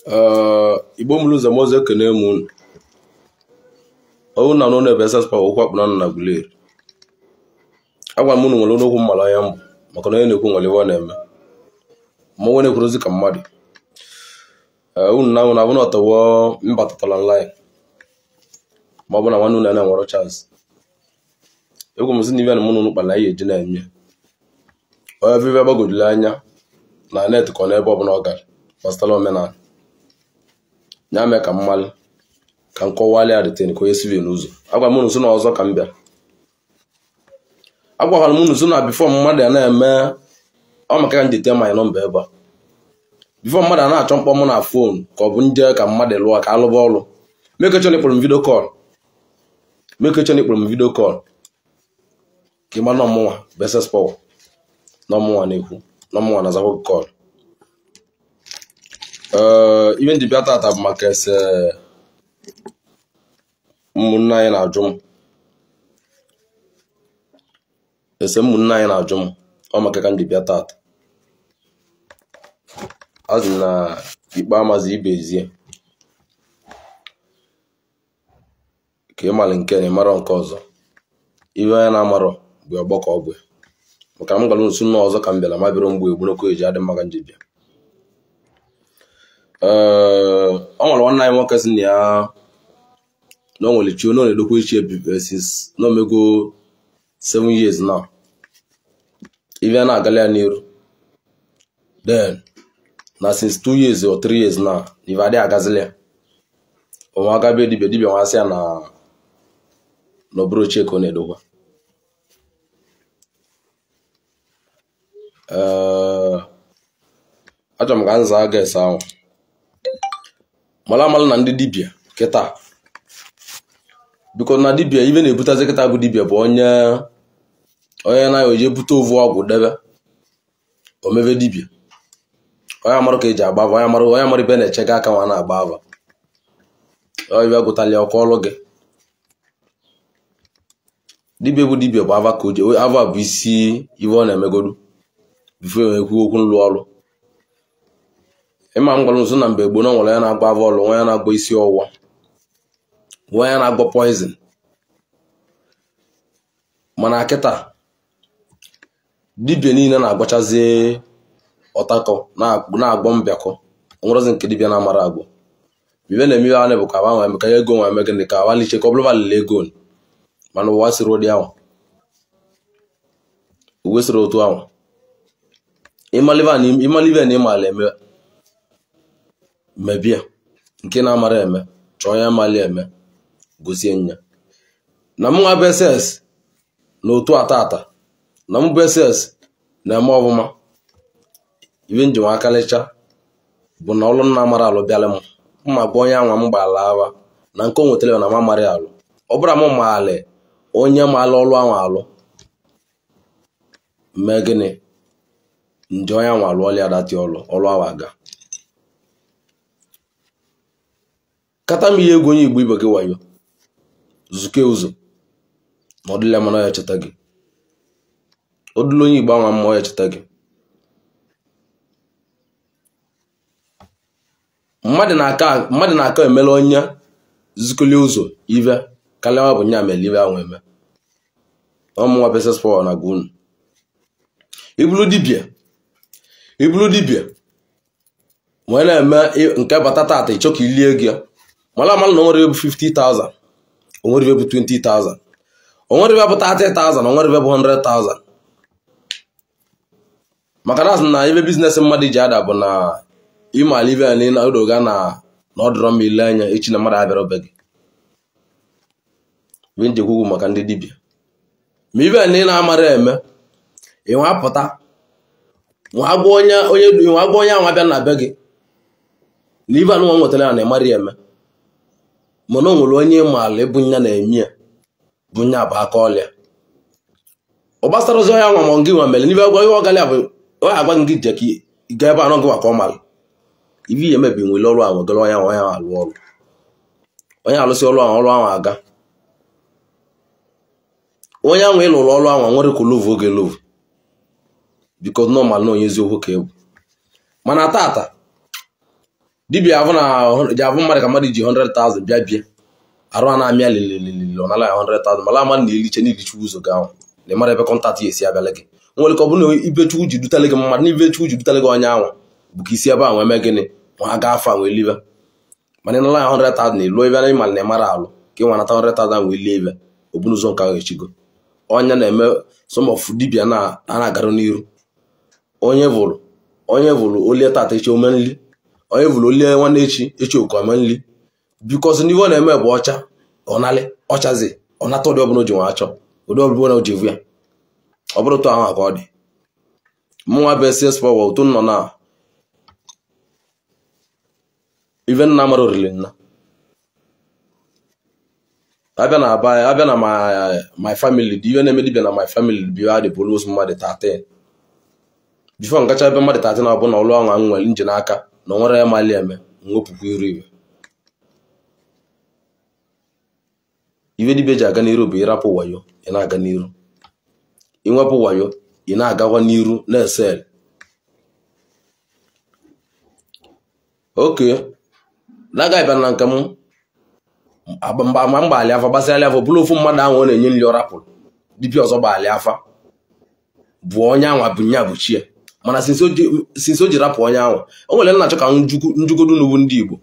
Igbo muluza moze kene mun. Na no na besas pa okwa kpuna na guleri. Agwa munu nwere n'okwu mmala ya mbụ maka na na-ekwu nwere iwe na-eme. Ma wone kwurozi ka mmadụ. Unu na na bunu otawo mbatatala online. Ma bụ na nwanu na nwere chance. Egwu muzi ni bịa munu nukpala ihe eji na-eme. Oya vive bagodula anya na net ko na ebe ọbụla ọ gara. Pastor Omenala. Nyame ka mmal ka nkọwali adịtene ko yesibe n'ụzọ. Agwa munu so na ọzọ ka mbịa. Agwa munu so na before mmadụ ya na-eme ọ maka ndị te my number ebe. Before mmadụ na-achọ mkpọ mụ na phone ka ọ bụ nje ka mmadụ lụọ ka alụba ọlụ. Make sure ịkpọrọ m video call. Make sure ịkpọrọ m video call. Ka ịma na ọmụnwa beses power. Na ọmụnwa na-ekwu. Na ọmụnwa na zawo call. Even the better tab markets munna na ajum. Ese munna na ajum. O maka kan the better. Azina ikpa mazi ibezie. Ke mal nke ni maro nke ọzọ. Iwe na maro bụ ọgbọkọ ogwe. Maka m gwalụ nsu na ọzọ ka mbela ma biro mgbe egbunoko eji adị maka njibia. Ọ nwere nwanne anyị nwoke si na ya no nwere chi no na-edokwa ichi since no mego 7 years now. Even na agala ya n'iru. Then na since 2 years or 3 years now, if ade agazile. O ma ga be dibia nwa asị na no bro cheko na-edokwa. Achọrọ m ka nza aga esa ahụ. Mala na ndị dibia keta. Because na dibia even ebutaze keta bụ dibia bụ onye na oje bute ovu ọgwụ debe. O mebe dibia. Onye amarụ ka eji agba ava, onye amarụ ibe na-eche ga aka nwa na-agba ava. Onye bịa gụtali ọkụ ọlụ gị. Dibia bụ dibia bụ ava ka oje. Ava bụ isi ive ọ na-emegodu. Before ekwu okwu nlụ ọrụ. Ịma ngwalụ nso na mgbe Igbo na nwere ya na-agba avọlụ, nwa ya na-agba isi ọwụwa, nwa ya na-agba poison. Mana kịta dibia niile na-agbachazi ọtakọ na-agbọ mbịakọ. Onwerozi nke dibia na-amara agwọ. Bibe na-eme ya na-ebu ka awa nwe ka ego nwe eme gịnị ka awa liche ka ọ bụrụ valile ego. Mana ụwa siri ụdị ahụ. Uwe siri otu ahụ. Imalive na ịmala eme mebia nke na-amara eme chọọ ya mali eme gosie nya na mụ nwa BSS na otu atata na mụ BSS na-eme ọbụma ibe njem akalicha bụ na ọlụ na-amara alụ bịala m mma gwa onye anwa m gbala ava na nke o nwetara na mamara ya alụ ọ bụrụ m maali onye maala ọlụ anwa alụ mee gịnị nje onye anwa alụ ọlụ ya dati ọlụ awa aga. Kata m ihe ego onye Igbo ibe gị wayo zuke ụzọ na ọdịle mana ya cheta gị. Ọdịle onye Igbo anwa mma ya cheta gị. Mmadụ na-aka emela onye zukuli ụzọ ive kalịwa bụ nya mere ive ahụ eme. Ọmụnwa beses power na gun. Ibulu dibia nwere na-eme nke batata ata ịchọ ka ilie gị. Mala na onwere bụ 50,000, onwere bụ 20,000, onwere bụ 30,000, onwere bụ 100,000. Maka na ebe business mmadụ ji ada bụ na ịmali ibe anyị na odoga na ọdụrọ m ile anya echi na mmadụ abịara obe gị. Ibe njekwu maka ndị dibia. Ma ibe anyị na-amara eme ịnwa apụta nwa agwa onye anwa bịa na be gị. Na ibe anụ nwetara ya na-emari eme. Mana onwere onye maala bụ nya na-eme bụ nya bụ aka ọlịa. Ọ gbasara ozi onye anwa ma ngị nwa mere n'ibe agwa ihe ọgalị bụ onye agwa gị je ka ga ebe anọ gị maka ọ mara. Ibe ihe mebi nwere ọrụ ahụ gara onye alụ ọrụ. Onye alụsị ọrụ ahụ aga. Onye ahụ ịlụrụ ọrụ ahụ nwere ka love oge love. Because normal na onye eziokwu ka ebu. Mana tata dibia avụ na ji avụ mmadụ ka mmadụ ji 100,000 bịa bịa arụ a na-amịa lililili ọ nala ya 100,000 mala ama na eliche na ilichukwu ụzọ gị ahụ na ịmara ebe kọntaktị esi abịala gị nwere ka ọ bụrụ na ibe chukwu ji dutele gị mmadụ na ibe chukwu ji dutele gị onye ahụ bụ ka isi ebe ahụ eme gịnị ma ha gaa afọ wee libe mana ịnala ya 100,000 na elu ebe na ịmara na ịmara alụ ka ị nwanata 100,000 wee lie ebe obunu ụzọ nke ahụ echigo onye na-eme somofu dibia na-agarụ n'iru onye vụrụ olie tata echi omenli onye vụrụ olie nwanne echi oku omenli bikọs n'ihe ọ na-eme bụ ọcha ọnalị ọchazi ọnata ụdị ọbụla o ji nwa achọ ụdị ọbụla o ji vu ya ọ bụrụ tụ ahụ ka ọ dị mụnwa bụ ss power otu nọ na ive nna mara oriri nna abịa na my family dị iwe na-eme dibia na my family bi adị bụrụ ozu mmadụ 13 bifo nkacha ebe mmadụ 13 na ọbụla ọlụ ọnwa nwere nje n'aka na o nwere ya mali eme nwepụkwu iwe iwe dibia ji aga n'iru bụ ịrapụ wayo ị na-aga n'iru inwepụ wayo ị na-agakwa n'iru na-esel oke na-agaghị bịa na nke m ma mgbalị afa gbasara afọ bụrụ ofu mmadụ ahụ ọ na-enye nri ọ rapụrụ dibia ọzọ gbalị afa bụ onye anwa bụ nya bụ chie mana sinsi o ji rapụ onye ahụ o nwere nna achọ ka njugodu n'ugwu ndị Igbo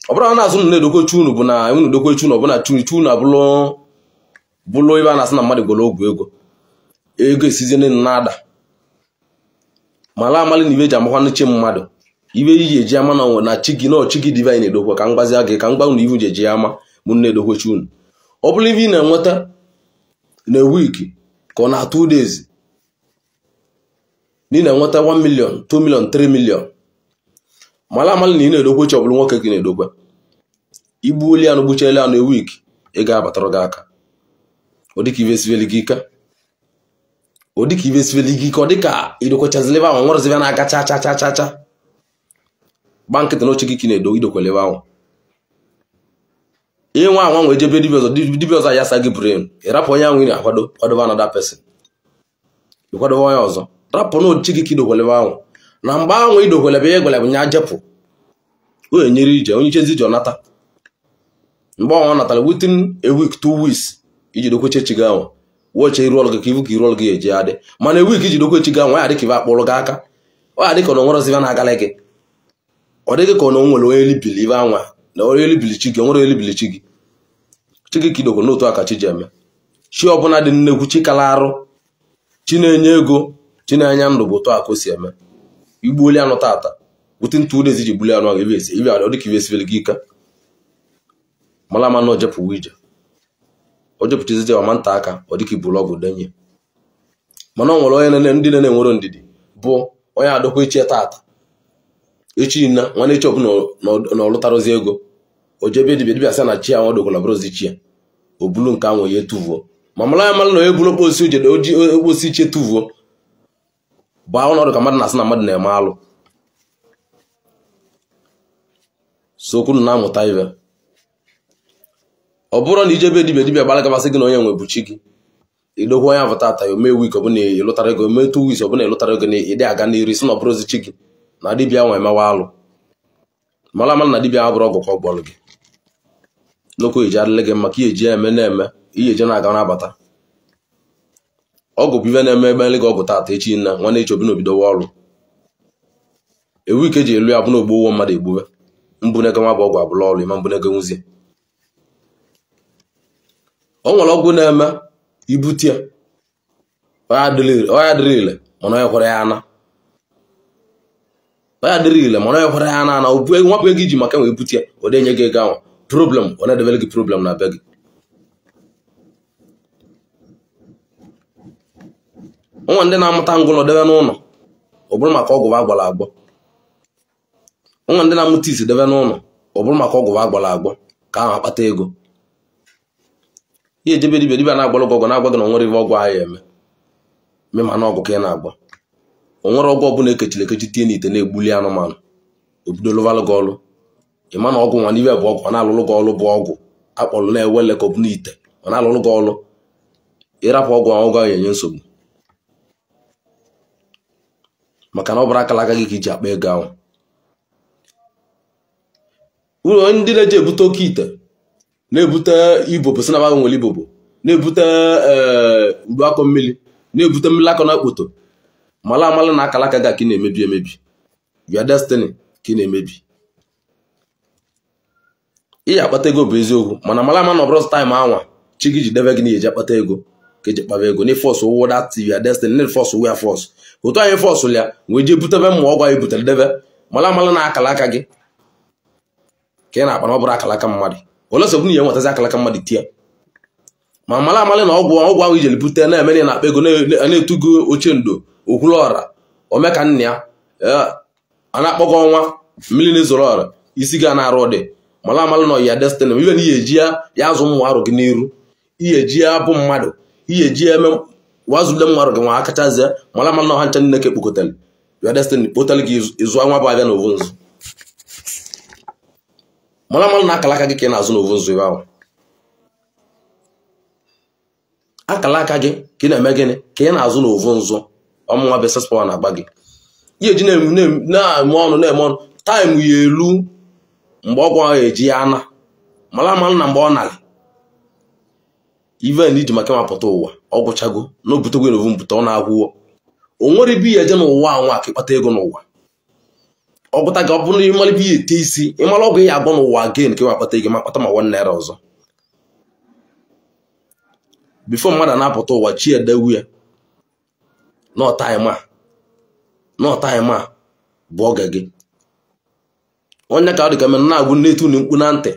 ọ bụrụ na azụ na-edokwe chunu bụ na unu dokwe chunu ọ bụ na chunu abụlụ ebe a na-asị na mmadụ gwere ogwu ego esizie na-ada mala amali na ibe ji amakwanụ chi mmadụ ibe iji eji ama na chi gị na ọchị gị diva na-edokwe ka mgbazi gị ka mgbanwe na ivu ji eji ama mụ na-edokwe chunu ọ bụrụ ibe ị na-enweta na wiki ka ọ na 2 days ị na-enweta 1 million 2 million 3 million mala amali na ị na-edokwe chi ọ bụrụ nwoke gị na-edokwe igbu oli anụ gbuchele anụ wiki ị ga-abatara gị aka ọ dịka ibe siveli gị ike ọ dịka idokwechazilebe ahụ nwerụzibe na-aga cha gba nkịtị na oche gị na-edo idokwelebe ahụ ihe nwa anwa nwe jebe dibia ọzọ ya sa gị brain ịrapụ onye ahụ ị na-akwado kwadobe another person ịkwadobe onye ọzọ rapụ na ochi gị ka idokwelebe ahụ na mgbe ahụ idokwelebe ya egwelebe nya jepụ o enyere ije onye ichezi ije ọnata mgbe ọ natara within a week 2 weeks iji dokweche chi gị ahụ woche iru ọlụ gị ka ivu ka iru ọlụ gị eji adị mana ewu iji dokwe chi gị ahụ ya dị ka ive akpụrụ gị aka ọ ya dị ka na onwere oziva na-agala gị ọ dịghị ka na o nwere onye libili ive anwa na onye libili chi gị onwere onye libili chi gị ka idokwe n'otu aka chi ji eme chi ọbụla dị nnekwu chi kala arụ chi na-enye ego chi na-enye ndụ bụ otu aka o si eme igbuoli anụ tata within 2 days iji gbuli anụ ahụ ibe ọ dịka ive esiveli gị ike mala ma na ojepụwa ije o jepụtazizi ọma nta aka ọ dịka ibulu ọgwụ denye mana ọ nwere onye ndị na-enwero ndidi bụ onye adokwa echi tata echi na nwanne echi ọbụla na ọlụtarozi ego o jebe dibia sị na chi ahụ dogola bụrụzi chi ya o bulu nke ahụ ya etuvuo ma mara ya mara na onye bulu okposi ojede oji okposi iche tuvuo bụ ọnọdụ ka mmadụ na-asị na mmadụ na-eme alụ sokwu na-amụta ive ọ bụrụ na ijebe dibia gbalagabasị gị na onye nwe bụ chi gị idokwa onye avụta ata ya omee wik ọbụla ịlụtara ego omee 2 weeks ọbụla ịlụtara ego na ịdị aga n'iri si na ọ bụrụzi chi gị na dibia nwe emewa alụ mara na dibia ha bụrụ ọgwụ ka ọ gwọlụ gị n'okwu eji adịle gị maka ihe eji eme na-eme ihe eji na-aga na-abata ọgwụ bụ ive na-eme ebe gị ọgwụ tata echi na nwanne echi obi obidowa ọrụ ewu ike eji elu ya bụ na ogbo ụgwọ mmadụ egbube mbunege nwa bụ ọgwụ abụla ọrụ ịma mbunege nwuzie o nwere ọgwụ na-eme ibute ya ọya dịrị ile mana onye kwere ya ana na nwapụ ego iji maka enwe ibute ya ọ denye gị ego ahụ problem ọ na-edebele gị problem na be gị nwa ndị na-amụta ngụlọ debe n'ụlọ ọ bụrụ maka ọgwụ agbara agbọ nwa ndị na-amụta isi debe n'ụlọ ọ bụrụ maka ọgwụ agbara agbọ ka ahụ akpata ego ihe ejebe dibia na-agbalụ ọgwụ na-agwa gị na onwere ive ọgwụ ahụ eme mema na ọgwụ ka ị na-agba onwere ọgwụ ọbụla ekechiri ekechi tie n'ite na-egbuli anụmanụ obido lụvalụ gị ọlụ ịma na ọgwụ nwa n'ive bụ ọgwụ ọ na-alụlụ gị ọlụ bụ ọgwụ akpọrọ na-ewele ka ọ bụ n'ite ọ na-alụlụ gị ọlụ ịrapụ ọgwụ ahụ enye nsogbu maka na ọ bụrụ akala aka gị ka iji akpa ego ahụ ndị na-eje ebute Oke Ite na-ebute Igbo si na ba nwere Igbo na-ebute udu akọ mmiri na-ebute mmiri akọ na okpoto mala amala na akala aka ga ka na-emebi emebi your destiny ka na-emebi ihe akpata ego bụ eziokwu mana mala ama na ọbụrụ time anwa chi gị ji debe gị na eji akpata ego ka eji kpaba ego na force wo that your destiny na force wo ya force otu anyị force ya wee je butebe ma ọgwa anyị butere debe mala amala na akala aka gị ka ị na-akpa na ọ bụrụ akala aka mmadụ olosogbu na ihe nwetazi akala aka mmadụ tie ma mala amala na ọgwụ ahụ ijeli bute na-eme na akpa ego na-etugo oche ndo okwulu ọra omeka nna ya a na-akpọgo ọnwa mmiri na-ezoro ọra isi ga na-arụ ụdị mala amala na ya destiny ibe na ihe eji ya azụ mmụ arụ gị n'iru ihe eji ya bụ mmadụ ihe eji ya eme wazule mmụ arụ gị nwa akachazie mala amala na ọha ncha nne ke kpokọtali ya destiny kpotali gị ịzụ nwa bụ abịa n'ovu nzu mala amala na akala aka gị ka ị na-azụ n'ovu nzu ebe ahụ akala aka gị ka ị na-eme gịnị ka ị na-azụ n'ovu nzu ọmụnwa besespawa na-agba gị ihe eji na-eme ọnụ taịm ya elu mgbe ọgwụ ahụ eji ya ana mala amala na mgbe ọ narị even iji maka mapụta ụwa ọ gwụchago na obutegwe n'ovu mpụta ọ na-agwụwo o nwere ibe ihe eje n'ụwa anwa ka ịkpata ego n'ụwa ọ gwụta gị ọ bụrụ ịmara ibe ihe ete isi ịmara ọgwụ ihe agwọ n'ụwa again ka ịwa kpata ego ma kpata ma 1 naira ọzọ bifo mmadụ na-apụta ụwa chi edewu ya n'ọtaịm a bụ oge gị onye ka ọ dị ka mere na-agwụ na-etu na mkpu na ntị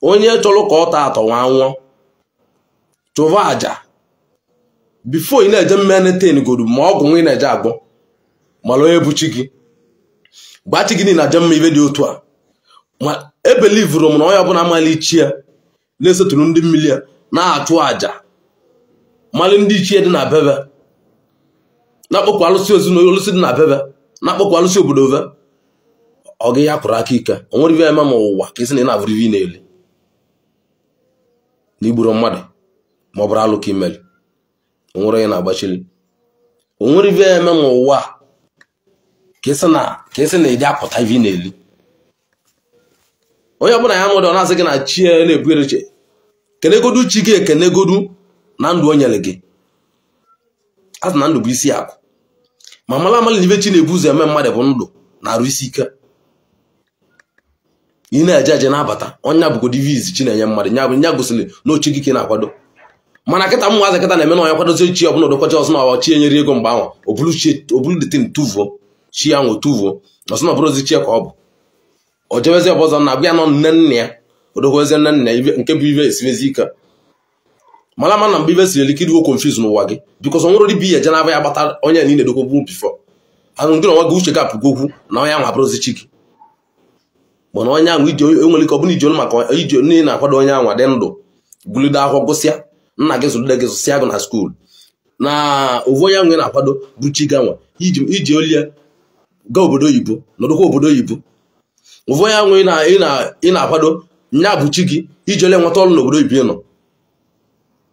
onye chọrọ ka ọ taa atọ nwa nwụọ chụva aja bifo ị na-eje mmeneten godu ma ọgwụ nwa ị na-eje agwọ mara onye bụ chi gị gbachi gị na aja mma ibe dị otu a ma ebelivuru m na onye ọbụla amala ichie na-esetụrụ ndị mmiri ya na-achụ aja mali ndị ichie dị na bebe na-akpọkwa alụsị ezinụlọ alụsị dị na bebe na-akpọkwa alụsị obodo ve ọ gị ya kwụrụ aka ike o nwere ibe eme ma ụwa ka isi na ị na-abụrụ ibe ị na-eli na igburu mmadụ ma ọ bụrụ alụ ka imeli o nwere onye na-agbachili o nwere ibe eme ma ụwa ka isi na ịdị apụta ibe ị na-eli onye ọbụla ya nụdị ọ na-asị gị na chi ya na-ebughere chi kenegodu chi gị ekenegodu na ndụ o nyere gị azụ na ndụ bụ isi akụ ma mala amala na ibe chi na-ebu ụzọ eme mmadụ bụ ndụ na-arụ isi ike ị na-eje eje na-abata onye abụgodi viz chi na-enye mmadụ nya gosiri na ochi gị ka ị na-akwado mana kịta mmụazị kịta na-eme na onye kwadozi chi ọbụla odokwacha ọsọ na ọwa chi enyere ego mgbe ahụ obulu detin tuvuo chi ya nwe tuvuo ọsọ na ọbụrụzi chi ka ọ bụ o jebezi ọbọzọ na abịa nọ nne nna ya odokwazie nne nna ya nke bụ ibe esivezi ike mala ma na mgbe ibe siri likiri wo confuse n'ụwa gị bikos ọ nwere dị bi eje na-aba ya gbata onye niile dokwu bifo ahụ ndị onwe gị uche ga-apụ okwu na onye ahụ abụrụzi chi gị mana onye ahụ enwere ike ọ bụla iji maka iji nne na-akwado onye ahụ dị ndụ bulide akwụkwọ gụsịa nna gị zụlide gị zụsịa gụ na skuul na ovu onye ahụ na-akwado bụ chi ganwa iji olie gaa obodo oyibo nọdụkwa obodo oyibo ovu onye ahụ ị na-akwado nya bụ chi gị iji olie nweta ọrụ n'obodo oyibo nọ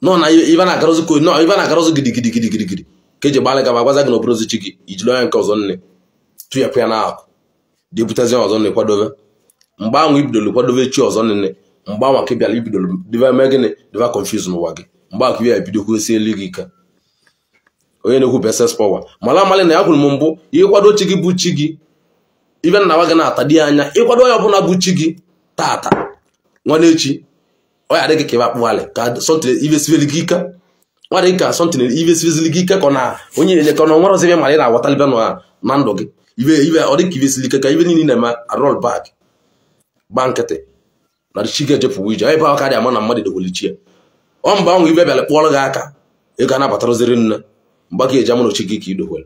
nọ na ibe na-agarozi gidigidi ka eji gbalị gaba agwaza gị na obodozi chi gị ijiri onye nke ọzọ nne tụyapụ ya n'akụ dị ebutezi ọzọ nne kwadobe mgbe ahụ ibidoro kwadobe chi ọzọ nne mgbe ahụ ka ị bịara ibidoro dịba eme gịnị dịba confuse n'ụwa gị mgbe ahụ ya ebidokwu esi elu gị ike onye na-ekwu beses power mala amali na ya kwuru m mbụ ịkwado chi gị bụ chi gị ibe nna wa gị na-ata dị anya ịkwado onye ọbụla bụ chi gị tata nwanne echi ọ ya dị gị ka ebe akpụghalị ka sọntịn ibe siveli gị ike ọ dị ka sọntịn ibe siveli gị ike ka na onye na-enye ka na nwere ọzọ ebe mara ị na-agwatalibe na ndụ gị ibe ọ dị ka ibe sili ike ka ibe niile na-eme arol bak gba nkịtị na chi ga-ejepụ ije ebe ahụ ka dị ama na mmadụ dogweli chi ya ọ mgbe ahụ ibe bịara kpụọrọ gị aka ị ga nabatarụziri nne mgba gị eji ama na chi gị ka idokwere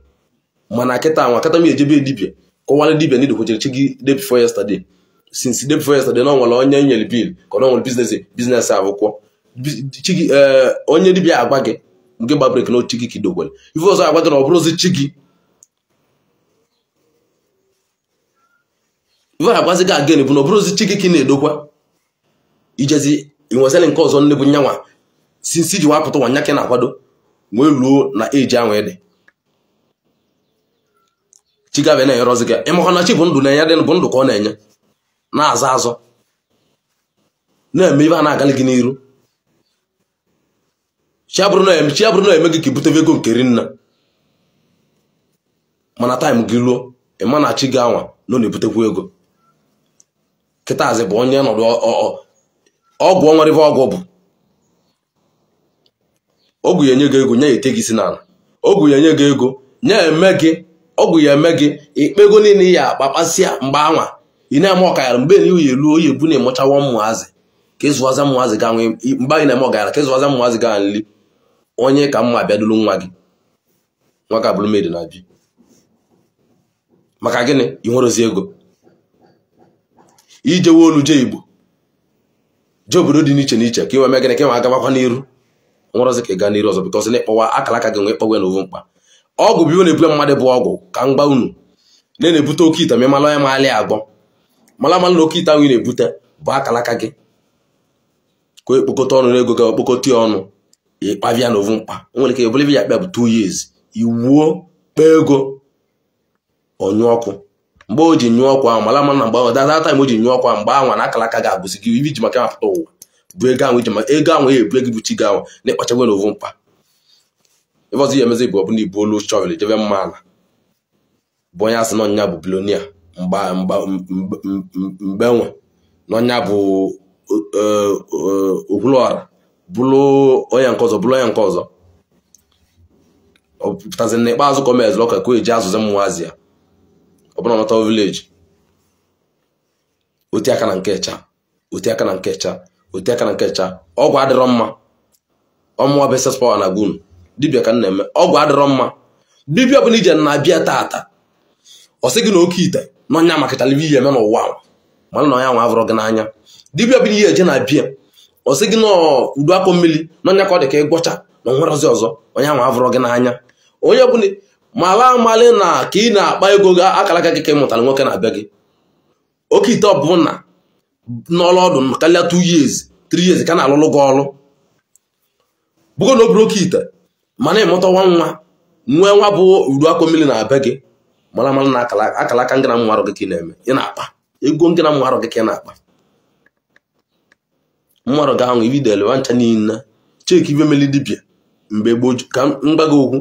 mana kịta nwa kịta m ejebe dibia kọwara dibia na idokwechere chi gị day before yesterday since day before yesterday na nwere onye nyere bil ka ọ nwere biznes akwụkwọ chi gị onye dibia agba gị nke gbabrek na chi gị ka idokwere ife ọzọ agba gị na ọ bụrụzi chi gị ife agwazi gị again bụ na ọ bụrụzi chi gị ka ị na-edokwa ijezi inwesịrị nke ọzọ nne bụ nyanwa since ji wapụta nwanya ka ị na-akwado wee luo na eji ahụ ede chi ga na-enyere ọzọ gị ịmakọ na chi bụ ndụ na-enye dị bụ ndụ ka ọ na-enye na-azọ azọ na-eme ibe a na-agali gị n'iru chi abụrụ na eme gị ka ibutebe ego nke rinna mana taịm gị ruo ịma na chi gị anwa nọ na-ebutekwu ego kịtazi bụ onye nọdụ ọgwụ ọnwere ife ọgwụ bụ ọgwụ ya enye gị ego nye ya ete gị isi n'ala ọgwụ ya enye gị ego nye eme gị ọgwụ ya eme gị ikpego niile ya akpakpasịa mgbe anwa ị na-eme ọkayara mgbe na uye elu oyi ebu na-emechawa ụmụazị ka ịzụwaza ụmụazị ga nwe mgbe anyị na-eme ọkayara ka ịzụwaza ụmụazị ga nli onye ka mma abịadulu nwa gị nwa ka bụrụ medi na bi maka gịnị ị nwerozi ego ijewe olu je Igbo je obodo dị n'iche n'iche ka iwe mee gịnị ka ịnwe agabakwa n'iru nwerozi ka ị gaa n'iru ọzọ bikọs na-ekpọwa akara aka gị nwe ịkpọwe n'ovu mkpa ọgwụ bụ iwe na-ebule mmadụ bụ ọgwụ ka mgba unu na-ebute oke ite ma ịmala onye maali agbọ mala na oke ite ahụ ị na-ebute bụ akara aka gị ka ekpokọta ọnụ n'ego gị okpokọta ọnụ ịkpabịa n'ovu mkpa o nwere ike ebule ya kpịa bụ 2 years iwuo kpee ego ọnyụ ọkụ mgbe o ji nyụọ ọkụ ahụ mala na mgbe ahụ data time o ji nyụọ ọkụ ahụ mgbe ahụ na akara aka ga-abụzi gị ibi ji maka mapụta ụwa bụ ego ahụ ya ebule gị bụ chi gị ahụ na-ekpachagwe n'ovu mkpa ebe ọzọ ya emezi bụ ọbụla ibu olu chọrọ jebe mma ala bụ onye asị n'ọnya bụ bilonia mgbe nwe n'ọnya bụ okwuluọra bụrụ onye nke ọzọ ọ pụtazi na ikpeazụ ka o meziri ọka ka o eji azụzi mmụazị ya ọ bụrụ nọta vileji oti aka na nkecha ọgwụ adịrọ mma ọmụwa beses pawa na gun dibịa ka na-eme ọgwụ adịrọ mma dibịa bụ na ije na-abịa tata ọ sị gị na oke ite n'ọnya makịtara ibe ihe eme n'ụwa mana na ọnya nwa avụrụ gị n'anya dibịa bụ na ihe eje na-abịa ọ sị gị na udu akọ mmiri n'ọnya ka ọ dị ka ịgwọcha na nwerozi ọzọ ọnya nwa avụrụ gị n'anya onye bụ mala amali na ka ị na-akpa ego gị akara aka gị ka ị mụtara nwoke na-abịa gị oke ite ọbụla n'ọlụ ọdụ karịa 2 years 3 years ka na-alụlụ gị ọrụ bụgo na obere oke ite mana ịmụtawa nwa bụ udu akọ mmiri na-abịa gị mara na akara aka ngị na mmụ arụ gị ka ị na-eme ị na-akpa ego ngị na mmụ arụ gị ka ị na-akpa mmụ arụ gị ahụ ibidelewa ncha niile cheki ibe meli dibịa mgbe gboo ka mgbago okwu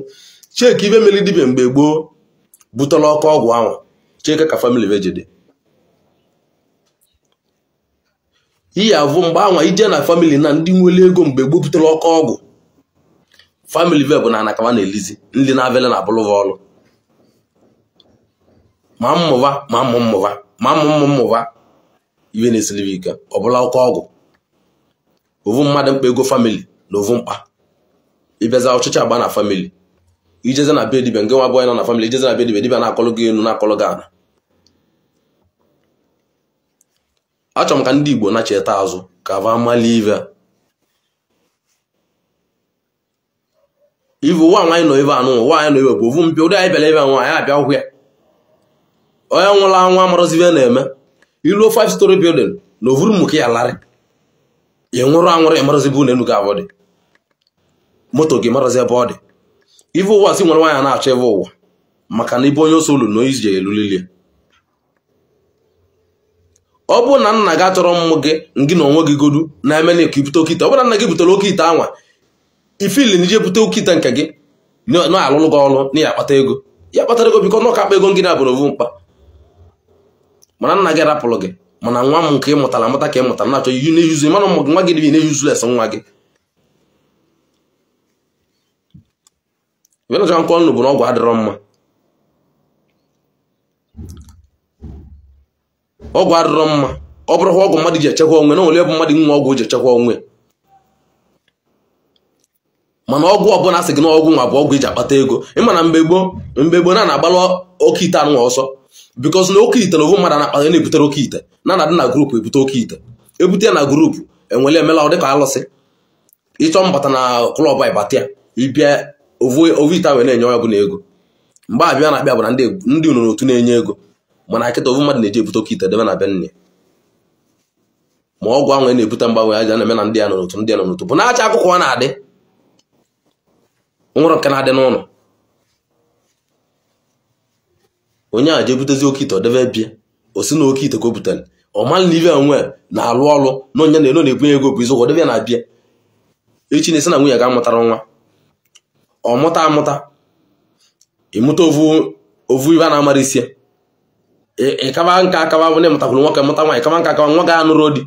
cheki ibe meli dibịa mgbe gboo butela ọkụ ọgwụ ahụ cheke ka famili vejede iyi avụ mgbe anwa ije na famili na ndị nwere ego mgbe gboo butela ọkụ ọgwụ famili ve bụ na anakaba na-elizi ndị na-abịala na abụlụ ọrụ ma mmụva iwe na-esiri ike ọ bụla ọkụ ọgwụ ovu mmadụ mkpa ego famili na ovu mkpa ịbịaza ọchịchị agba na famili ijeze na be dibịa nke nwa bụ nọ na famili ijeze na be dibịa na-akọlụ gị enu na-akọlụ gị ana achọrọ m ka ndị Igbo na-cheta azụ ka va mali ive ụwa nwaanyị nọ ebe anụ ụwa anyị nọ ebe bụ ovu mpịa ụdị anyị bịara ebe anụ anyị abịa hụ ya onye nwụrụ anwụ amarozive na-eme iluo 5-story building na ovuru mụ ka ya larị ị nwụrụ anwụrụ ịmarozibe na enu gị abụọ dị moto gị marozi ebe ọ dị ive ụwa si nwere nwaanyị na-achọ ebe ụwa maka na ibe onye oso olu na oyi ji elulilie ọ bụrụ na nna gị achọrọ mmụ gị na onwe gị godu na-eme na ka ibute oke ite ọ bụrụ na nna gị butere oke ite anwa ifili na ije bute oke ite nke gị na-alụlụ gị ọrụ na ya akpata ego bikọ na ọka akpa ego gị na-abụ n'ovu mkpa mana nna gị rapụrụ gị mana nwa m nke ị mụtara amụta ka ị mụtara na-achọ iyi na-eyuzu mana ụmụ gị nwa gị dị na-eyuzules nwa gị ibe na-achọ nke ọnụ bụ na ọgwụ adịrọ mma ọ bụrụkwa ọgwụ mmadụ ji echekwa onwe na ole bụ mmadụ nwe ọgwụ ji echekwa onwe mana ọgwụ ọbụla asị gị na ọgwụ nwa bụ ọgwụ iji akpata ego ịma na mgbe gboo na-agbalụ oke ite anụ ọsọ bikos na oke ite na ovu mmadụ na-akpata na-ebutere oke ite na-adị na grupu ebute oke ite ebute ya na grupu enwere emela ọ dịka alụsị ịchọ mbata na klọb ịbata ịbịa ovu ite wee na-enye onye ọbụla ego mgbe abịa na-akpịa bụ na ndị unu n'otu na-enye ego mana nkịta ovu mmadụ na-eji ebute oke ite debe na be nne ma ọgwụ ahụ na-ebute mgbanwe aja na-eme na ndị ya nọ n'otu bụ na-acha akụkọ ọ na-adị nwụrụ nke na-adị n'ụlọ onye a je butezi oke ite ọ debe bịa o si na oke ite ka o butere ọmal na ive nwe na-alụ ọrụ na onye na-ebunye ego bụ izụgwọ debe na-abịa echi na-esi na nwunye ga-amụtara nwa ọmụta ịmụta ovu ibe a na-amara isi ịkaba nka akaba bụ na ịmụtakwuru nwoke mụta nwaanyị kaba nka akaba nwa ga-anụrụ di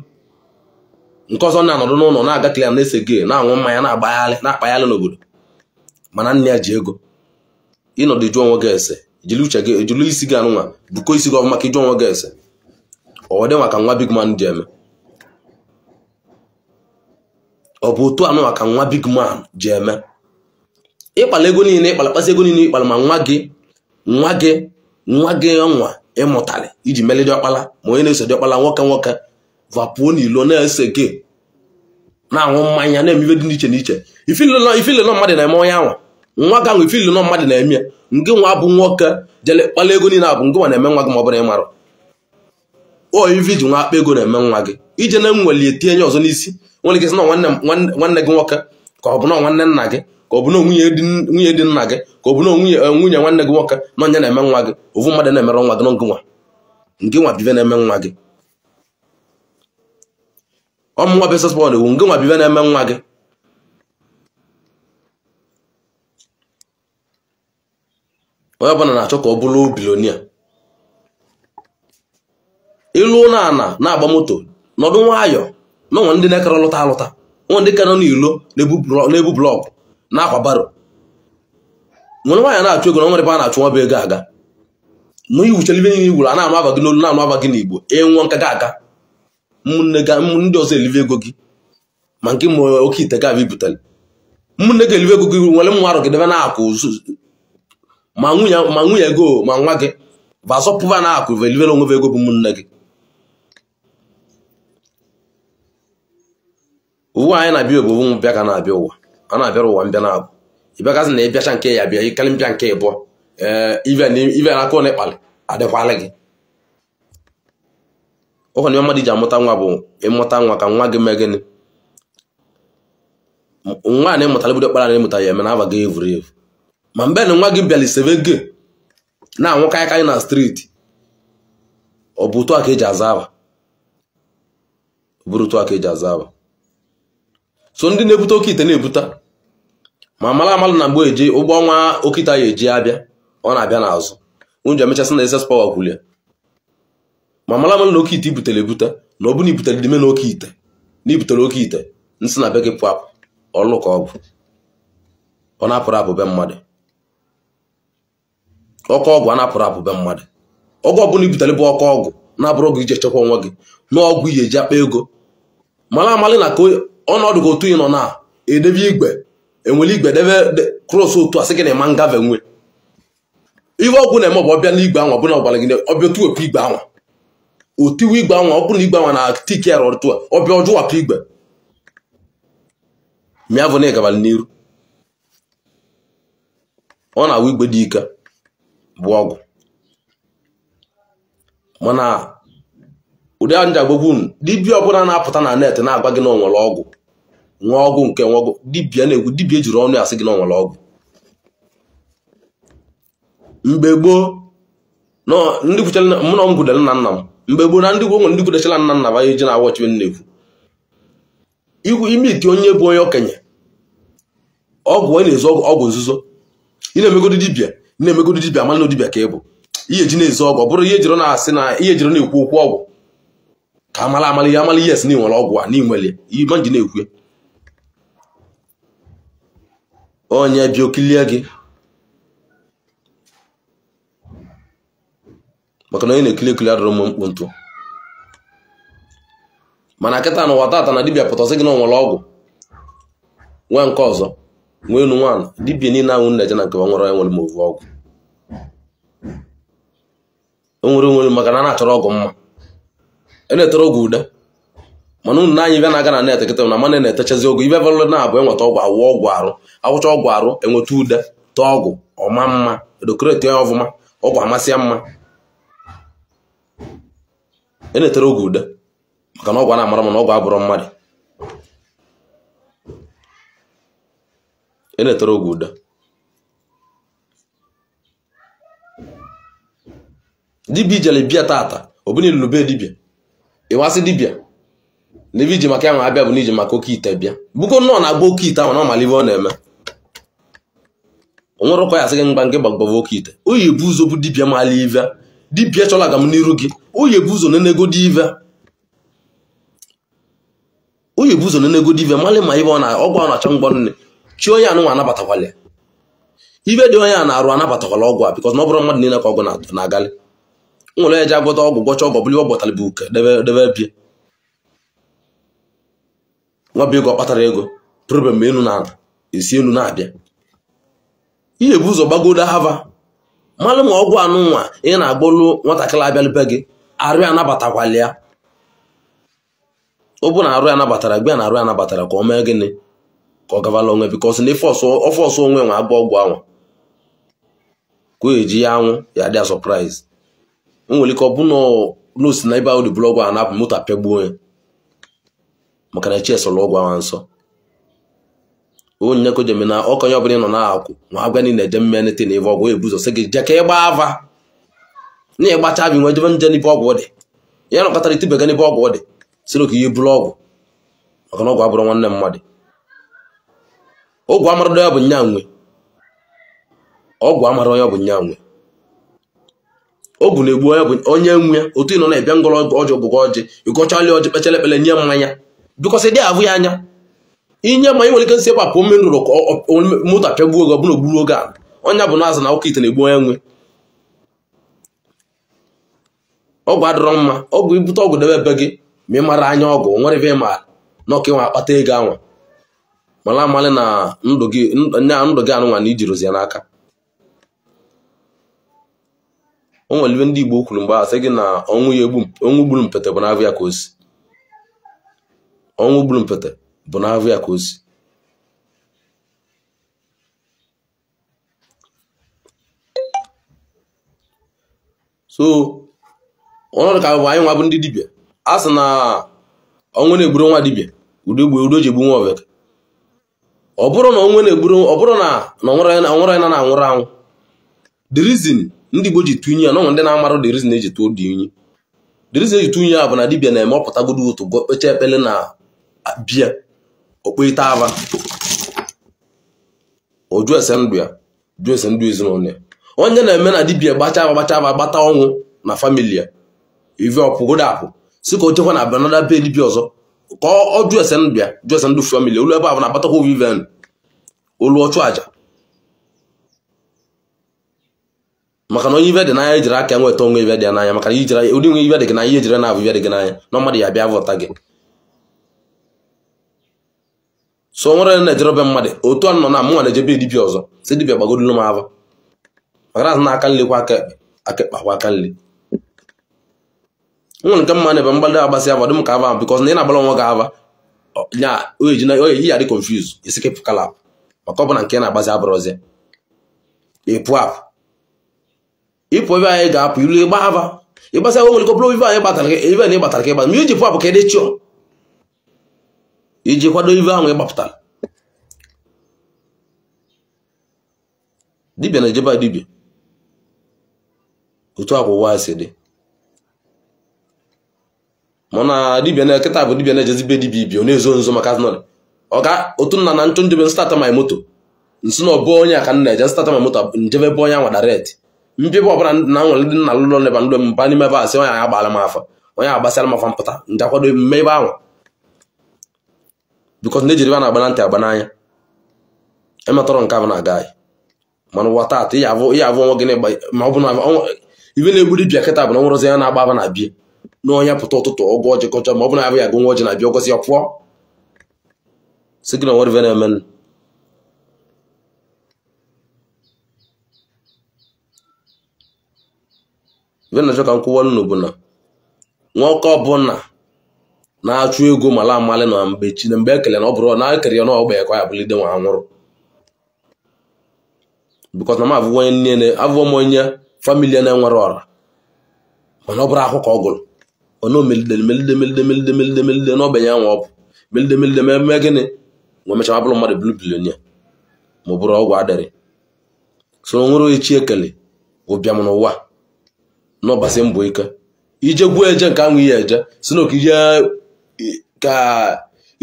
nke ọzọ na-anọdụ n'ụlọ na-aga klia na-ese gee na-aṅụ mmanya na-akpaghalị n'obodo mana nne ya ji ego ịnọdụ jụọ onwe gị ese ejili uche gị ejili isi gị anụnwa bụkọ isi gị ọfụma ka ịjụọ onwe gị ese ọ dị maka nwa big man ji eme ọ bụ otu anụnwa ka nwa big man ji eme ịkpala ego niile kpasị ego niile ịkpala ma nwa gị ọnwa ịmụtali iji melidi ọkpala ma onye na-eso dị ọkpala nwoke vapụọ n'ilo na-ese gị na-aṅụ mmanya na-eme ibe dị n'iche n'iche ifililo mmadụ na-eme onye anwa nwa gị anwụ ifililo mmadụ na-eme ya nke nwa bụ nwoke jele kpala ego niile abụ nke nwa na-eme nwa gị ma ọ bụrụ ịmarụ ivi ji nwa akpa ego na-eme nwa gị ije na nweli etinye nye ọzọ n'isi nwere ike sị na nwanne gị nwoke ka ọ bụ na nwanne nna gị ka ọ bụ na nwunye dị nna gị ka ọ bụ na nwunye nwanne gị nwoke na onye na-eme nwa gị ofu mmadụ na-emere nwa gị nke nwa bive na-eme nwa gị ọmụnwa besas bọọlụ ewu nke nwa bive na-eme nwa gị onye ọbụla na-achọ ka ọ bụrụ bilonia ịlụ na-agba moto nọdụ nwayọọ n'ọnwa ndị na-ekere alụta nwa ndị ka nọ n'ilo na-ebu blọọgụ na-akwa baro nwere nwaanyị na-achụ ego na nwere ebe a na-achụ nwa bụ ego aga na iwuchara ibe niile iwuru a na-anụ aba gị n'olu na-anụ aba gị n'Igbo ịnwụọ nka ga-aga ndị ọzọ elive ego gị ma nke ma oke ite ga-abịa ibutere ụmụnne gị elive ego gị nwere mma arụ gị debe na-akụ ma nwunye ego ma nwa gị vasọpụva na-akụ velivere onwe ego bụ ụmụnne gị ụwa anyị na-abịa obodo mbịa ka na-abịa ụwa a na-abịara ụwa mbịa na-abụ ịbịagazi na ịbịacha nke ya bịa ịkarị mbịa nke ịbụọ ive na-aka ọ na-ekpali adịkwala gị ọkwa na mmadụ ji amụta nwa bụ ịmụta nwa ka nwa gị mee gịnị nwa na-emụtara bido kpara na-emụta ya eme na-aba gị evuru evu ma mgbe na nwa gị bịara isebe gị na-anwụ karịkarị na streeti ọ bụ otu aka eji aza aba bụrụ otu aka eji aza aba so ndị na-ebute oke ite na-ebuta ma mara amalụ na mgbe eji ụgbọ ọnwa oke ite ya eji abịa ọ na-abịa n'azụ unji emechasị na ss power kwulie ma mara amalụ na oke ite ibutere ebute na ọ bụ na ibutere dime na oke ite na ibutere oke ite nsị na be gị pụ apụ ọlụ ka ọ bụ ọ na-apụrụ apụ be mmadụ ọkọ ọgwụ a na-apụrụ apụ be mmadụ ọgwụ ọbụla ibutere bụ ọkọ ọgwụ na-abụrụ ọgwụ iji echekwa onwe gị na ọgwụ ihe eji akpa ego mara amalị na ka ọnọdụ gị otu ị nọ na-edebe igwe enwere igwe debe kros otu asị gị na ịma ngave nwe ihe ọgwụ na-eme ọ bụ ọbịa n'igwe anwa ọbụla ọgbara gị ọbịa otu wepụ igwe anwa otiwe igwe anwa ọ bụrụ na igwe anwa na tiki ya rọtụ ọbịa ọjụ wapụ igwe mịa bụ na ịgabala n'iru ọ na-awụ igwe dị ike bụ ọgwụ mana ụdị anja agbagbu dibịa ọbụla na-apụta na net na-agwa gị na onwere ọgwụ nwa ọgwụ nke nwa ọgwụ dibịa na-egwu dibịa ejiri ọnụ ya asị gị na onwere ọgwụ mgbe gboo ndị kwuchara mụ na m gwudere nna nna m mgbe gboo na ndị gwo nwere ndị gwudechara nna nna ba eji na-awọchiwe nnekwu ikwu ime iti onye bụ onye okenye ọgwụ onye na-ezo ọgwụ nzuzo ị na-emegodi dibịa amalị na dibịa ka ị bụ ihe ji na-ezo ọgwụ ọ bụrụ ihe ejiri na-asị na ihe ejiri na-ekwu okwu ọgwụ ka amala ihe amala yes na nwere ọgwụ a n'inwele ihe ma nji na-ekwu onye bịa okilie gị maka na onye na-ekili ekili adọrọ m mkpu ntụ mana kịta na ụwa tata na dibịa pụtasị gị na nwere ọgwụ nwee nke ọzọ nwee enu nwaanyị dibịa niile ahụ nna eje na nke nwere onye nwere m ovu ọgwụ onwere maka na a na-achọrọ ọgwụ mma na-etere ọgwụ ude mana unu na anyị bịa na-aga na net kịta na mana na-etechazi ọgwụ ibe velụ na-abụ enweta ọgwụ awụ ọgwụ arụ awụcha ọgwụ arụ enweta ude tọọ ọgwụ ọma mma edokreti onye ọfụma ọgwụ amasị ya mma na-etere ọgwụ ude maka na ọgwụ a na-amara mana ọgwụ abụrụ mmadụ na-etere ọgwụ ude dibịa ijele bịa tata ọbụna ilulu be dibịa ịwasị dibịa na ebe iji maka ya nwa abịa bụ na iji maka oke ite bịa bugo nnọọ na-agba oke ite ahụ na ọmalive ọ na-eme o nwere ụkọ ya sị gị mgba nke gbagbava oke ite oyi ebu ụzọ bụ dibịa mala ive dibịa chọla aga m n'iru gị oyi ebu ụzọ nenegodi ive malị ma ive ọ na ọgwụ a na-achọ mgbọ nne chi onye anụnwa anabatakwala ya ive dị onye a na-arụ anabatakwala ọgwụ a bikọs na ọ bụrụ mmadụ niile ka ọgwụ na-agalị nwere ya ji agwọta ọgwụ gwọcha ọgwụ bụli ọgbọtara bụ uke debe bie nwa bụ ego ọ kpatara ego problem ma elu na esi elu na-abịa ihe bụ ụzọ gbagodo hava malụ ma ọgwụ anụnwa ị na-agbolu nwatakịrị abịalụbe gị arụ anabatakwala ya ọ bụ na arụ anabatara gbe na arụ anabatara ka ọ mee gịnị ka ọ gavala onwe bikọs na ofe ọsọ onwe nwe agba ọgwụ anwa ka o eji ya anwụ ya dị surprise nwere ike ọ bụ n'osi na ibe ahụ dị bụrụ ọgwụ a na-apụ moto apịagbuo onye maka na echi esọrọ ọgwụ ahụ nsọ onye ko jeme na ọkọnye ọbụla nọ na-akwụ nwa agwa niile eje mme nete na ive ọgwụ ebuzo sị gị jee ka ịgba ava na ịgbacha abị nwe jebe nje n'ibe ọgwụ dị ya nọkọtara itibega n'ibe ọgwụ dị sịrị ka ihe bụrụ ọgwụ maka na ọgwụ abụrụ nwanne mmadụ ọgwụ amara ya bụ nya nwe ọgwụ amara onye bụ nya nwe ọgwụ na-egbu onye bụ onye nwe otu ị nọ na-ebịa ngọrọ ọjị ọgụgụ ọjị ịkọchala ọjị kpechara ekpele nye mmanya bikọsị dị ahụ ya anya inye mmanya nwere ike nsị ebe apụ ome nrụrụ ka moto apịagbuo oge ọbụna ogburu oge a onye bụ na-azụ na Oke Ite na-egbu onye nwe ọgwụ adịrọ mma ọgwụ ibute ọgwụ debe ebe gị ma ị mara anya ọgwụ nwere ebe ma na ọka nwa akpata ego anwa mara amalị na ndụ gị anụnwa na iji rozi ya n'aka o nwere ibe ndị Igbo kwuru mgbe a sị gị na ọnwụ gburu mpete bụ n'avụ ya ka osi ọnwụ gburu mpete bụ n'avụ ya ka osi so ọnọdụ ka bụ anyị nwa bụ ndị dibịa a sị na ọnwụ na-egburu nwa dibịa udo ji egbu nwa ọbịa ọ bụrụ na ọnwụ na-egburu ọ bụrụ na ọnwụrụ ya na-anwụrụ anwụ the reason ndị Igbo ji tụnye ya na ndị na-amarụ the reason eji tụọ dị unyi the reason eji tụnye ya bụ na dibịa na-eme ọpụtagodo otu kpecha ekpele na bịa okpoite ava oju ese ndụ ya jụ ese ndụ ezinụlọ ya onye na-eme na dibịa gbacha ava gbata ọnwụ na famili ya ive ọpụgodo apụ si ka o chekwa na banada be dibịa ọzọ ka ọ jụ ese ndụ ya jụ ese ndụ famili olu ebe ahụ na-agbatakwa oviven olu ọchụ aja maka na onye ive dị n'anya ejiri aka nweta onwe ive dị n'anya maka na ijiri ụdị nwe ive dị gị n'anya ejiri na-abụ ive dị gị n'anya na mmadụ ya bịa vọta gị so nwere na-ejere obe mmadụ otu a nọ na mụnwa na-ejebe dibịa ọzọ si dibịa gbagodolu m ava maka na aka nlekwa aka ekpakwa aka nle nwere nke mma na ebe mgbalị agbasị ava dị m ka ava bikọs na ị na-agbara onwe gị ava nya oyi ya dị confuse esikepụ kalap maka ọ bụ na nke na-agbazi abụrụzi ịpụ apụ ịpụ ebe anyị ga-apụ ilu ịgba ava ịgbasị ahụ nwere kọpụrụ ive anyị gbatara ive na ịgbatara ka ịgba ma iji pụ apụ ka ede chụọ iji kwado ive ahụ ịgbapụtara dibịa na-ejebe dibịa otu akwa ụwa si dị mana dibịa na nkịta bụ dibịa na-ejezibe dibịa ibi ọ na-ezo nzo maka azụnọrị ọga otu nna na nchụ njebe nstata my moto nsi na ọbụ onye aka nna eje nstata my moto njebe ebe onye anwa direct mbebe ọbụla na nwere ndị nna lụlọ neba ndụ mba n'ime ebe a sị onye agbaala m afa onye agbasịara m afa mpụta nje akwado mme ebe ahụ bikọs na ejiri ebe na-agba na ntị agba n'anya emetọrọ nke ahụ na-aga anyị mana ụwa taata ihe avụ onwe gị ma ọ bụ na ibe na-egbu dibịa kịta bụ na nwụrụzi ya na-agba ava na bie na onye pụta ụtụtụ ọgwụ ọjị kọcha ma ọ bụ na abụ ya agụ nwa ọjị na bịa ọgọzi ya pụọ sị gị na nwere ibe na-eme ibe na-achọ ka nkwụwa nnu bụ na nwoke ọbụla na-achụ ego mala amalị na mgbe chi na mgbe ekele na ọ bụrụ na ekere ya na ọgba ya ka ya bụlide nwa anwụrụ bikọs na m abụọ onye nne abụọ m onye famili na-enwere ọra mana ọ bụrụ akwụ ka ọ gụrụ ọna melide n'ọbenye anwa ọ bụ melide mee gịnị nwe mecha abụrụ mmadụ bụrụ bilonia ma ọ bụrụ ọgwụ adịrị so nwere echi ekele ụbịam n'ụwa n'ọbasị mbọ ike ijegwu eje nke anwụ ihe eje si na ka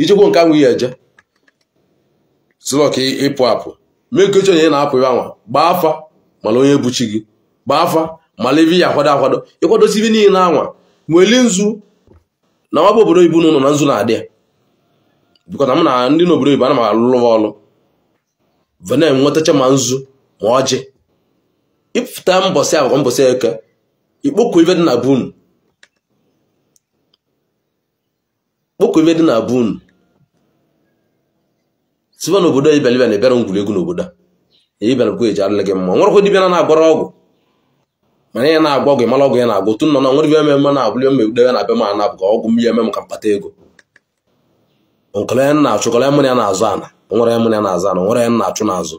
ijegwu nke anwụ ihe eje si na ka ịpụ apụ mee ka oche onye na-apụ ya nwa gbaa afa mana onye buchi gị gbaa afa mala ivi ya akwado ịkwadosi ivi niile anwa nweli nzu na ọ bụ obodo ibu n'ụlọ na nzu na-adị ya bikọta m na ndị n'obodo ibu ana m alụlụ ọlụ vene nwetacha ma nzu ma ọjị ịpụta mbọsị abụọ mbọsị eke ikpokọ ive dị na bunu kpokọ ive dị na bunu siba n'obodo anyị bịara na-ebịara ngwuregwu n'obodo a ịbịara kwa eji arụle gị mma nwerekwa dibịa na-agbara ọgwụ mana ihe na-agwa ọgwụ ịmara ọgwụ ya na-agwụ tụ nọ na nwere ibe eme na-abụli mmegide ya na-abịa ma na-abụ ka ọgwụ m ya eme m ka mkpata ego nkele ya na-achụkọrọ ya mụrụ ya na-azụ ana nwere ya mụrụ ya na-azụ ana nwere ya na-achụ n'azụ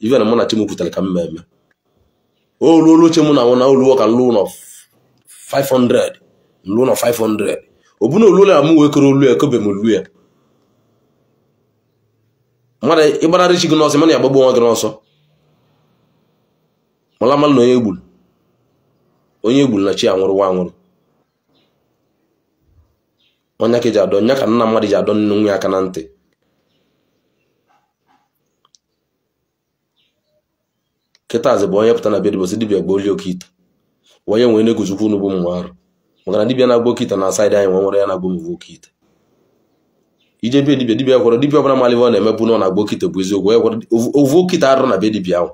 ive na mụ na chi m pụtara ka m eme olu oche mụ na nwụ na oluwo ka nlu nọ 500 nlu nọ 500 obu na olu ya mụ wee kere olu ya ekobe m olu ya mmadụ ịgbararị chi gị n'ọsọ mana ya gbagbo nwa gị n'ọsọ mala na onye egburu na chi anwụrụ nwa anwụrụ onye ka ji adọ nya ka nna mmadụ ji adọ nne nwe aka na ntị kịtazi bụ onye pụta na bedibọsị dibịa gba oli Oke Ite onye nwere na-eguzukwu n'ugbo mmụ arụ maka na dibịa na-agba Oke Ite na saịdị anyị nwere ya na-agba mvu Oke Ite ije be dibịa kwara dibịa ọbụla malive ọ na-emebu na ọ na-agba Oke Ite bụ eziokwu ovu Oke Ite arụ na be dibịa ahụ